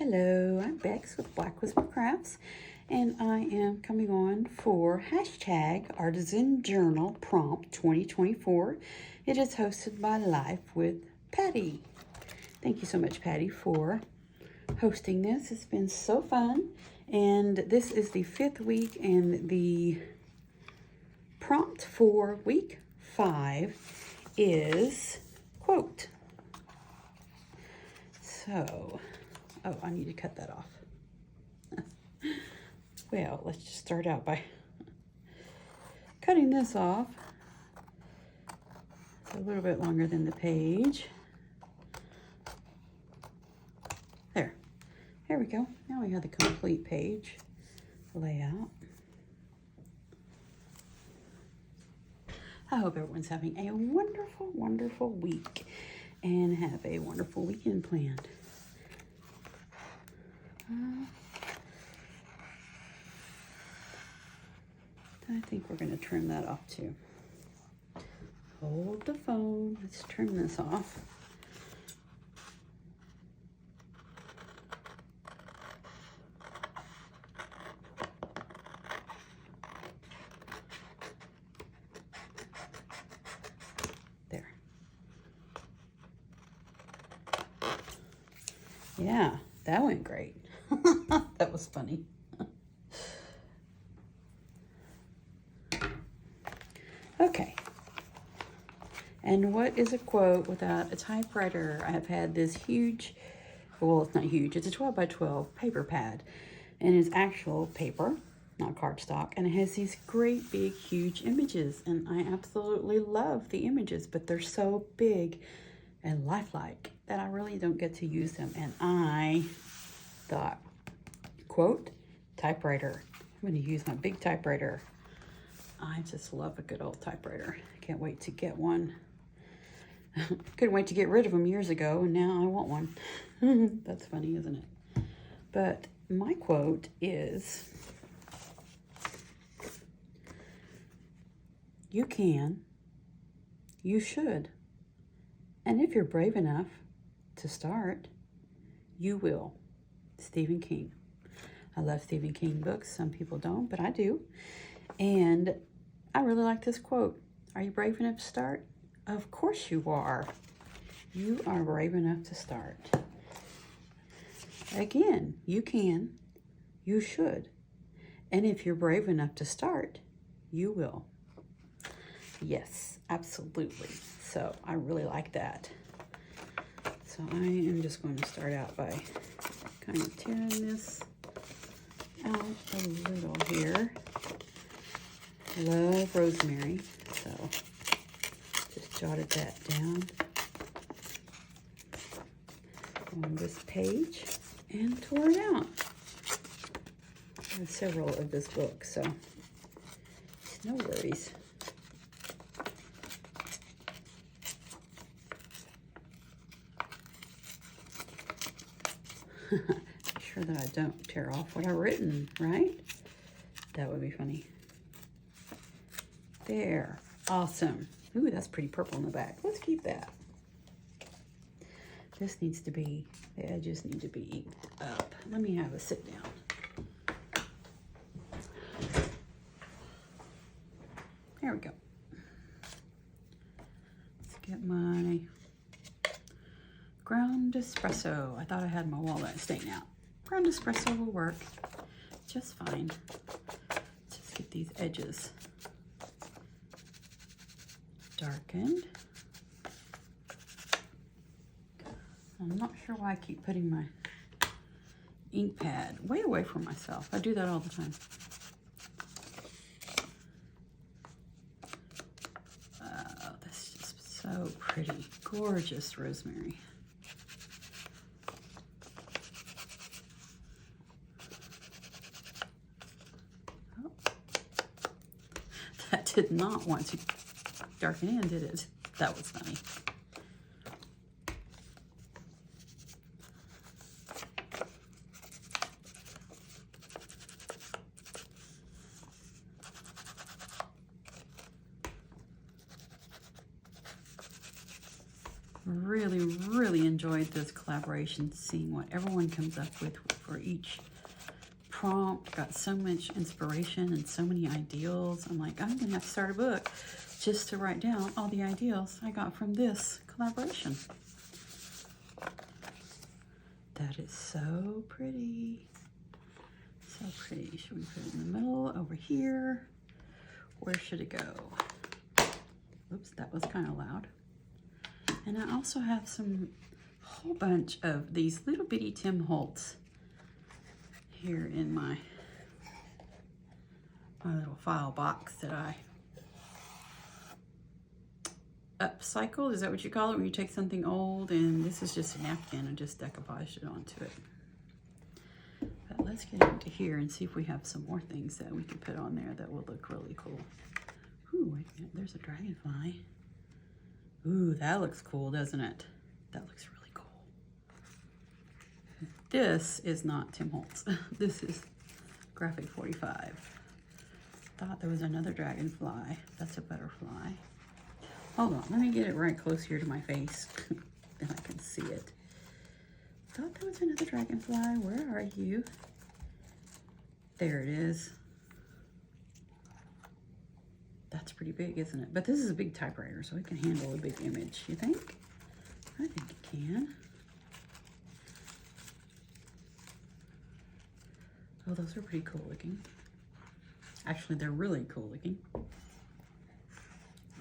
Hello, I'm Bex with Black Whisper Crafts, and I am coming on for hashtag Artisan Journal Prompt 2024. It is hosted by Life with Patti. Thank you so much, Patti, for hosting this. It's been so fun, and this is the 5th week, and the prompt for week 5 is quote. So, oh, I need to cut that off. Well, let's just start out by cutting this off. It's a little bit longer than the page. There we go. Now we have the complete page layout. I hope everyone's having a wonderful, wonderful week and have a wonderful weekend planned. I think we're going to trim that off too. Hold the phone. Let's trim this off. There. Yeah, that went great. That was funny. Okay. And what is a quote without a typewriter? I have had this huge, well, it's not huge, it's a 12 by 12 paper pad. And it's actual paper, not cardstock. And it has these great big, huge images. And I absolutely love the images, but they're so big and lifelike that I really don't get to use them. And I thought, quote, typewriter. I'm going to use my big typewriter. I just love a good old typewriter. I can't wait to get one. Couldn't wait to get rid of them years ago, and now I want one. That's funny, isn't it? But my quote is, you can, you should, and if you're brave enough to start, you will. Stephen King. I love Stephen King books. Some people don't, but I do. And I really like this quote. Are you brave enough to start? Of course you are. You are brave enough to start. Again, you can, you should. And if you're brave enough to start, you will. Yes, absolutely. So I really like that. So I am just going to start out by kind of tearing this out a little here. I love rosemary, so just jotted that down on this page and tore it out. I have several of this book, so no worries. Be sure that I don't tear off what I've written, right? That would be funny. There. Awesome. Ooh, that's pretty purple in the back. Let's keep that. This needs to be, the edges need to be evened up. Let me have a sit down. There we go. Let's get my ground espresso. I thought I had my walnut stain out. Ground espresso will work just fine. Let's just get these edges darkened. I'm not sure why I keep putting my ink pad way away from myself. I do that all the time. Oh, that's just so pretty. Gorgeous rosemary. Oh. That did not want to darken in, did it? That was funny. really, really enjoyed this collaboration, seeing what everyone comes up with for each prompt. Got so much inspiration and so many ideals. I'm like, I'm gonna have to start a book just to write down all the ideals I got from this collaboration. That is so pretty. So pretty. Should we put it in the middle, over here? Where should it go? Oops, that was kind of loud. And I also have whole bunch of these little bitty Tim Holtz here in my little file box that I upcycled. Is that what you call it? When you take something old, and this is just a napkin and just decoupaged it onto it. But let's get into here and see if we have some more things that we can put on there that will look really cool. Ooh, wait a minute, there's a dragonfly. Ooh, that looks cool, doesn't it? That looks really cool. This is not Tim Holtz. This is Graphic 45. Thought there was another dragonfly. That's a butterfly. Hold on, let me get it right close here to my face. Then I can see it. Thought there was another dragonfly. Where are you? There it is. That's pretty big, isn't it? But this is a big typewriter, so it can handle a big image, you think? I think it can. Oh, those are pretty cool looking. Actually, they're really cool looking.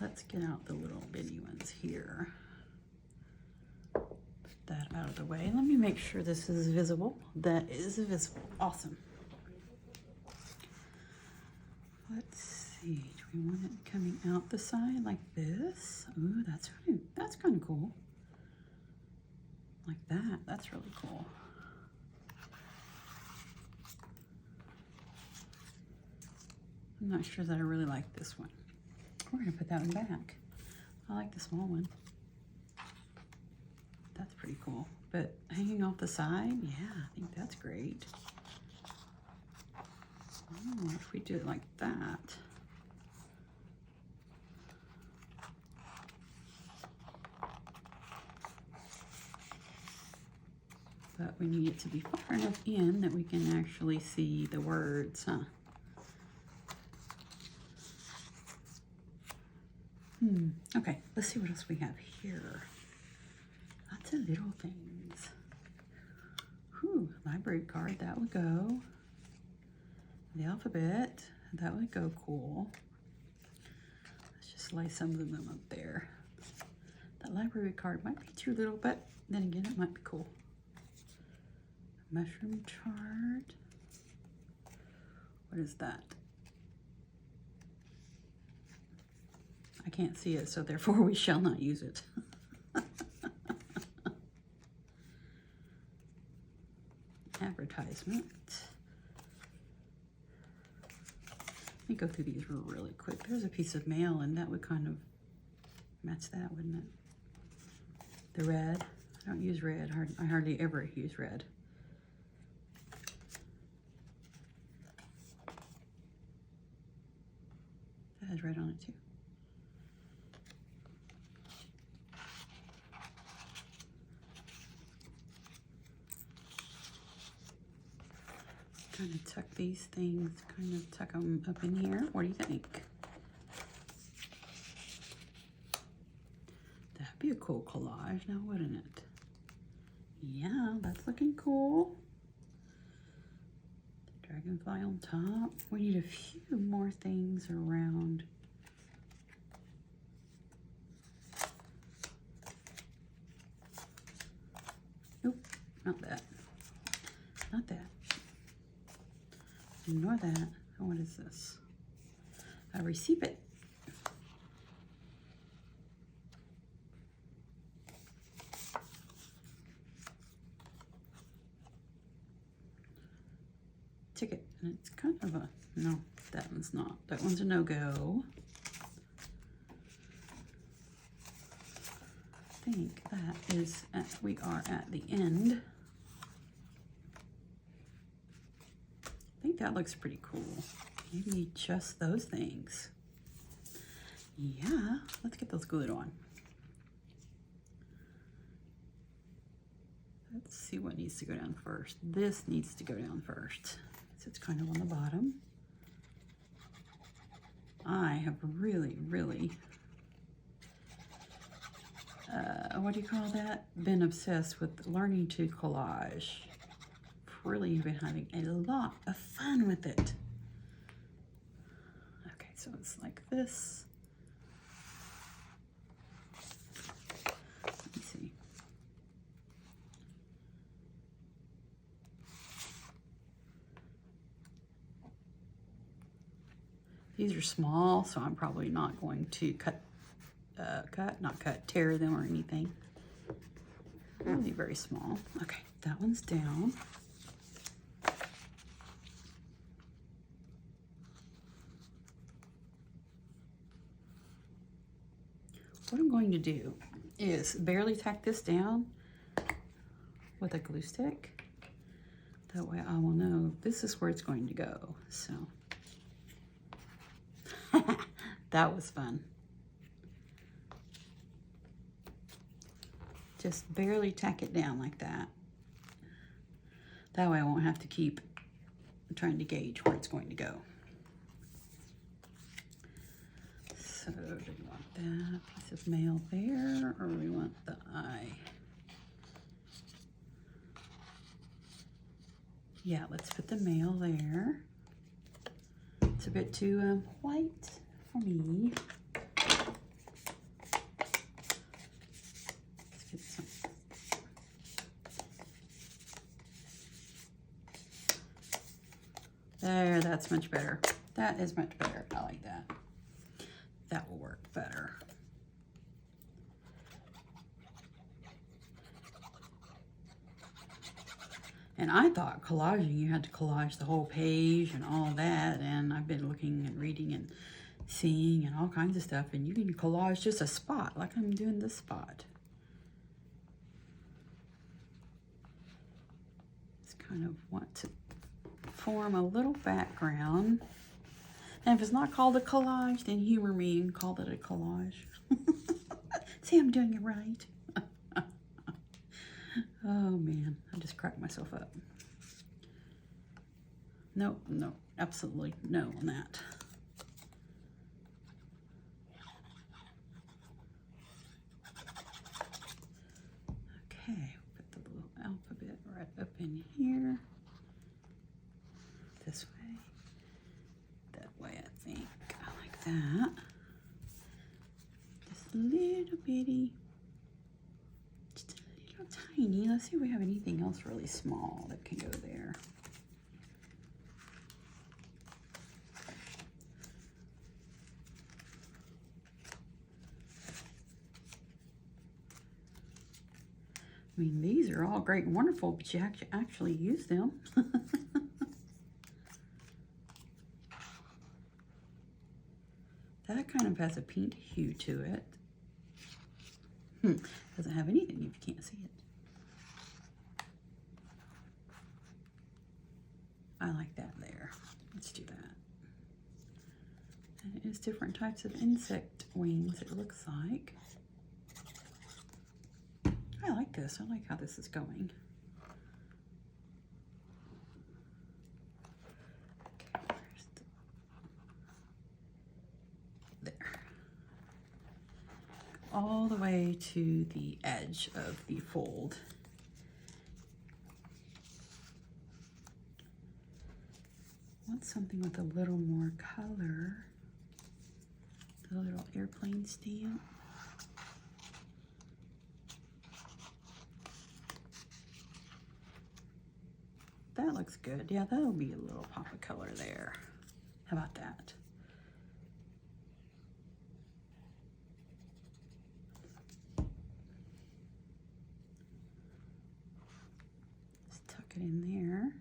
Let's get out the little bitty ones here. Put that out of the way. Let me make sure this is visible. That is visible. Awesome. Let's see. Do we want it coming out the side like this? Ooh, that's kind of cool. Like that. That's really cool. I'm not sure that I really like this one. We're gonna put that one back. I like the small one. That's pretty cool. But hanging off the side, yeah, I think that's great. Oh, if we do it like that. But we need it to be far enough in that we can actually see the words, huh? Okay, let's see what else we have here. Lots of little things. Whew, library card, that would go. The alphabet, that would go cool. Let's just lay some of them up there. That library card might be too little, but then again, it might be cool. Mushroom chart. What is that? I can't see it, so therefore we shall not use it. Advertisement. Let me go through these really quick. There's a piece of mail, and that would kind of match that, wouldn't it? The red. I don't use red. I hardly ever use red. That has red on it too. Kind of tuck these things, kind of tuck them up in here. What do you think? That'd be a cool collage now, wouldn't it? Yeah, that's looking cool. The dragonfly on top. We need a few more things around. Nope, not that. Not that. Ignore that. Oh, what is this? A receipt. Ticket. And it's kind of a, no, that one's not. That one's a no-go. I think that is, we are at the end. I think that looks pretty cool. Maybe just those things. Yeah, let's get those glued on. Let's see what needs to go down first. This needs to go down first. So it's kind of on the bottom. I have really, what do you call that? Been obsessed with learning to collage. Really been having a lot of fun with it. Okay, so it's like this. Let me see. These are small, so I'm probably not going to tear them or anything. Really very small. Okay, that one's down. What I'm going to do is barely tack this down with a glue stick. That way I will know this is where it's going to go. So that was fun. Just barely tack it down like that. That way I won't have to keep trying to gauge where it's going to go. So do we want that piece of mail there, or we want the eye? Yeah, let's put the mail there. It's a bit too white for me. Let's get some. There, that's much better. That is much better. I like that. That will work better. And I thought collaging, you had to collage the whole page and all that. And I've been looking and reading and seeing and all kinds of stuff. And you can collage just a spot, like I'm doing this spot. Just kind of want to form a little background. And if it's not called a collage, then humor me and call it a collage. See, I'm doing it right. Oh man, I just cracked myself up. No, absolutely no on that. Okay, put the little alphabet right up in here. This way. That way, I think. I like that. Just a little bitty. Just a little tiny. Let's see if we have anything else really small that can go there. I mean, these are all great and wonderful, but you actually use them. That kind of has a pink hue to it. Doesn't have anything if you can't see it. I like that there. Let's do that. And it is different types of insect wings, it looks like. I like this. I like how this is going. Okay, there. All the way to the edge of the fold. Want something with a little more color. The little airplane stamp. That looks good. Yeah, that'll be a little pop of color there. How about that? Just tuck it in there.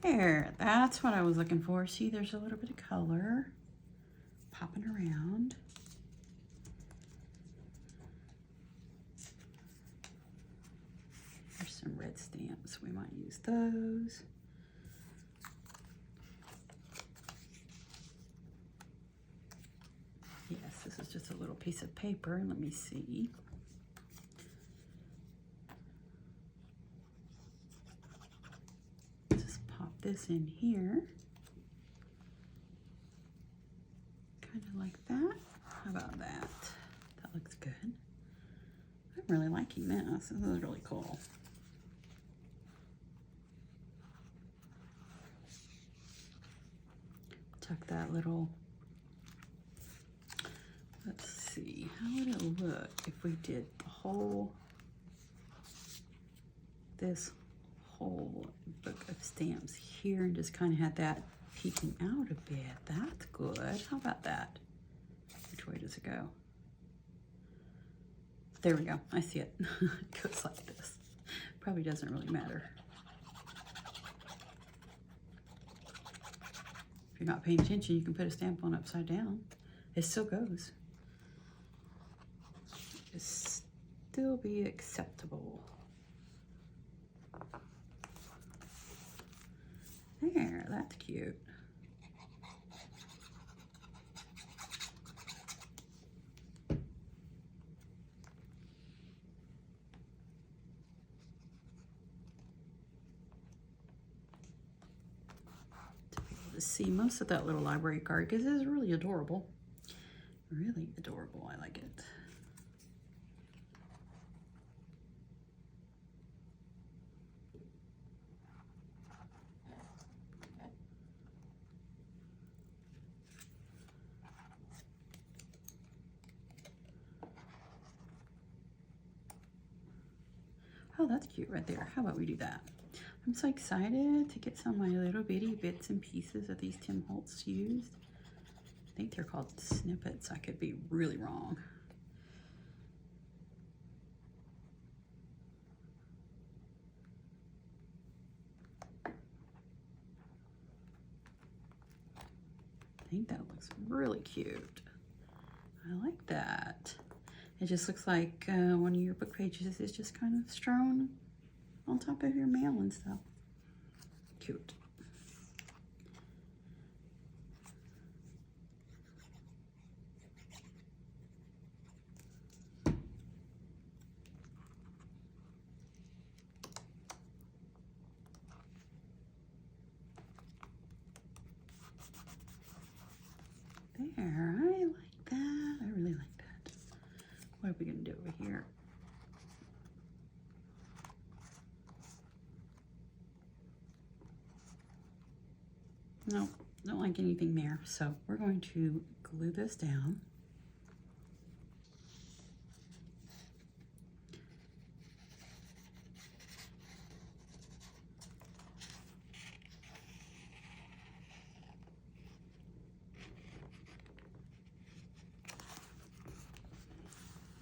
There, that's what I was looking for. See, there's a little bit of color popping around. There's some red stamps. We might use those. Yes, this is just a little piece of paper. Let me see. this in here. Kind of like that. How about that? That looks good. I'm really liking this. This is really cool. Tuck that little, let's see, how would it look if we did the whole, this whole book of stamps here and just kind of had that peeking out a bit. That's good. How about that? Which way does it go? There we go. I see it. It goes like this. Probably doesn't really matter. If you're not paying attention, you can put a stamp on upside down. It still goes. It'll still be acceptable. There, that's cute. To see most of that little library card because it's really adorable. Really adorable. I like it. Oh, that's cute right there. How about we do that? I'm so excited to get some of my little bitty bits and pieces that these Tim Holtz used. I think they're called snippets. I could be really wrong. I think that looks really cute. I like that. It just looks like one of your book pages is just kind of strewn on top of your mail and stuff. Cute. There, I like that. I really like that. What are we gonna do over here? No, don't like anything there. So we're going to glue this down.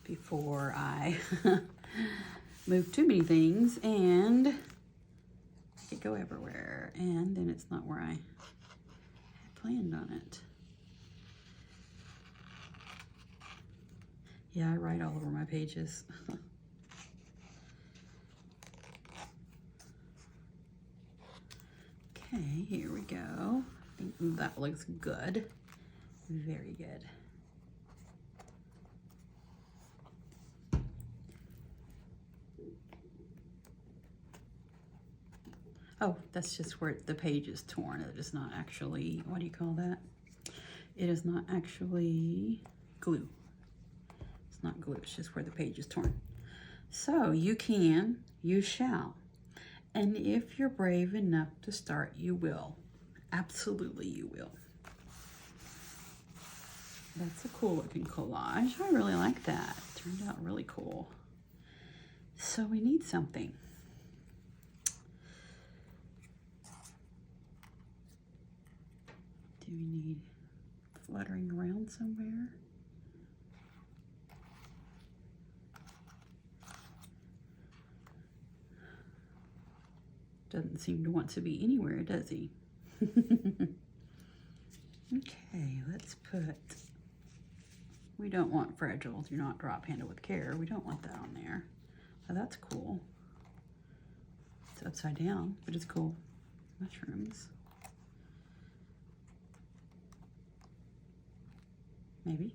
Before I move too many things and it go everywhere, and then it's not where I planned on it. Yeah, I write all over my pages. Okay, here we go. I think that looks good. Very good. Oh, that's just where the page is torn. It is not actually, what do you call that? It is not actually glue. It's not glue, it's just where the page is torn. So you can, you shall. And if you're brave enough to start, you will. Absolutely you will. That's a cool looking collage. I really like that. It turned out really cool. So we need something. Do we need fluttering around somewhere? Doesn't seem to want to be anywhere, does he? Okay, let's put, we don't want fragile, do not drop, handle with care. We don't want that on there. Oh, that's cool. It's upside down, but it's cool. Mushrooms. Maybe.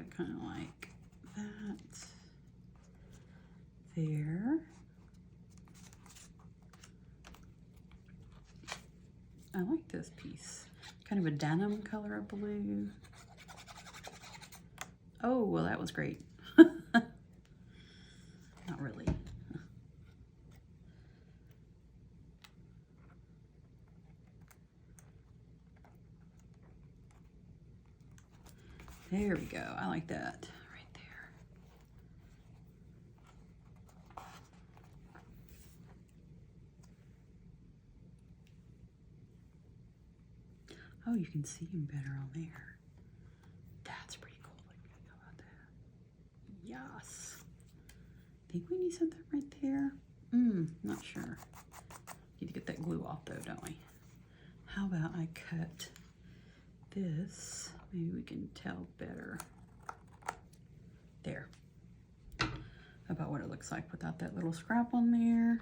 go kind of like that. There. I like this piece. Kind of a denim color of blue. Oh, well, that was great. Not really. There we go. I like that right there. Oh, you can see him better on there. That's pretty cool. How about that? Yes. Think we need something right there? Not sure. Need to get that glue off though, don't we? How about I cut this? Maybe we can tell better. There. About what it looks like without that little scrap on there.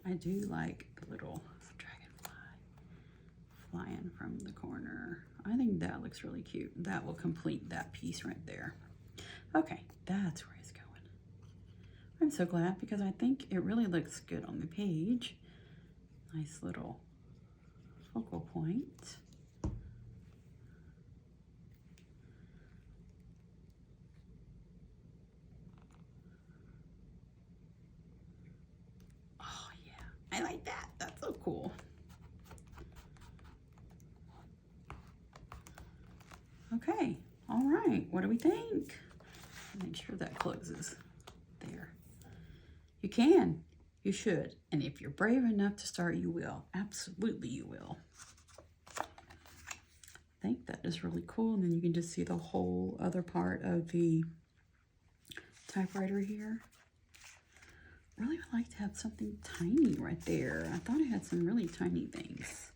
I do like the little dragonfly flying from the corner. I think that looks really cute. That will complete that piece right there. Okay, that's where it's going. I'm so glad because I think it really looks good on the page. Nice little focal point. Oh yeah, I like that. That's so cool. Okay, all right, what do we think? Make sure that closes there. You can, you should, and if you're brave enough to start, you will. Absolutely you will. I think that is really cool, and then you can just see the whole other part of the typewriter here. Really would like to have something tiny right there. I thought I had some really tiny things.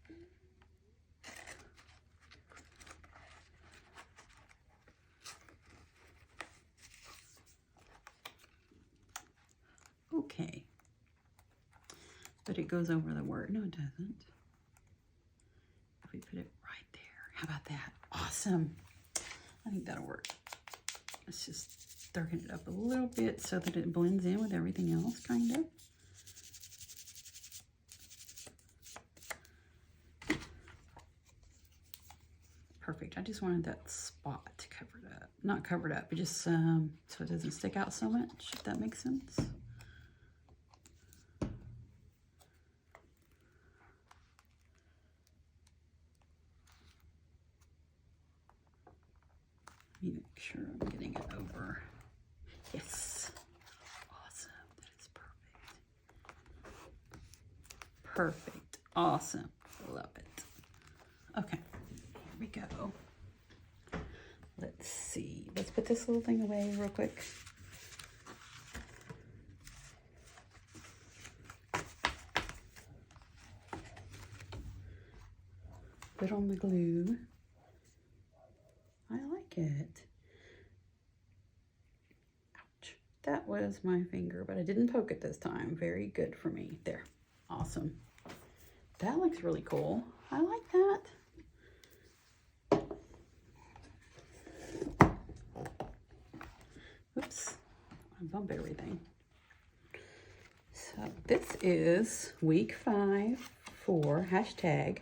Okay. But it goes over the word. No, it doesn't. If we put it right there. How about that? Awesome. I think that'll work. Let's just darken it up a little bit so that it blends in with everything else, kind of. Perfect. I just wanted that spot covered up. Not covered up, but just so it doesn't stick out so much, if that makes sense. Let me make sure I'm getting it over. Yes. Awesome. That is perfect. Perfect. Awesome. Love it. Okay. Here we go. Let's see. Let's put this little thing away real quick. Put on the glue. I like it. Ouch. That was my finger, but I didn't poke it this time. Very good for me. There. Awesome. That looks really cool. I like that. Oops. I bump everything. So this is week 5 for hashtag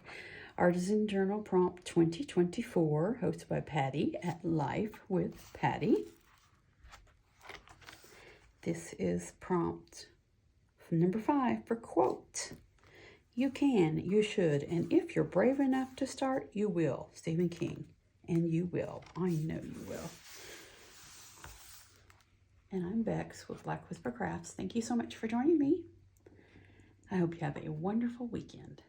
Artisan Journal Prompt 2024, hosted by Patti at Life with Patti. This is prompt number 5 for quote. You can, you should, and if you're brave enough to start, you will. Stephen King. And you will. I know you will. And I'm Bex with Black Whisper Crafts. Thank you so much for joining me. I hope you have a wonderful weekend.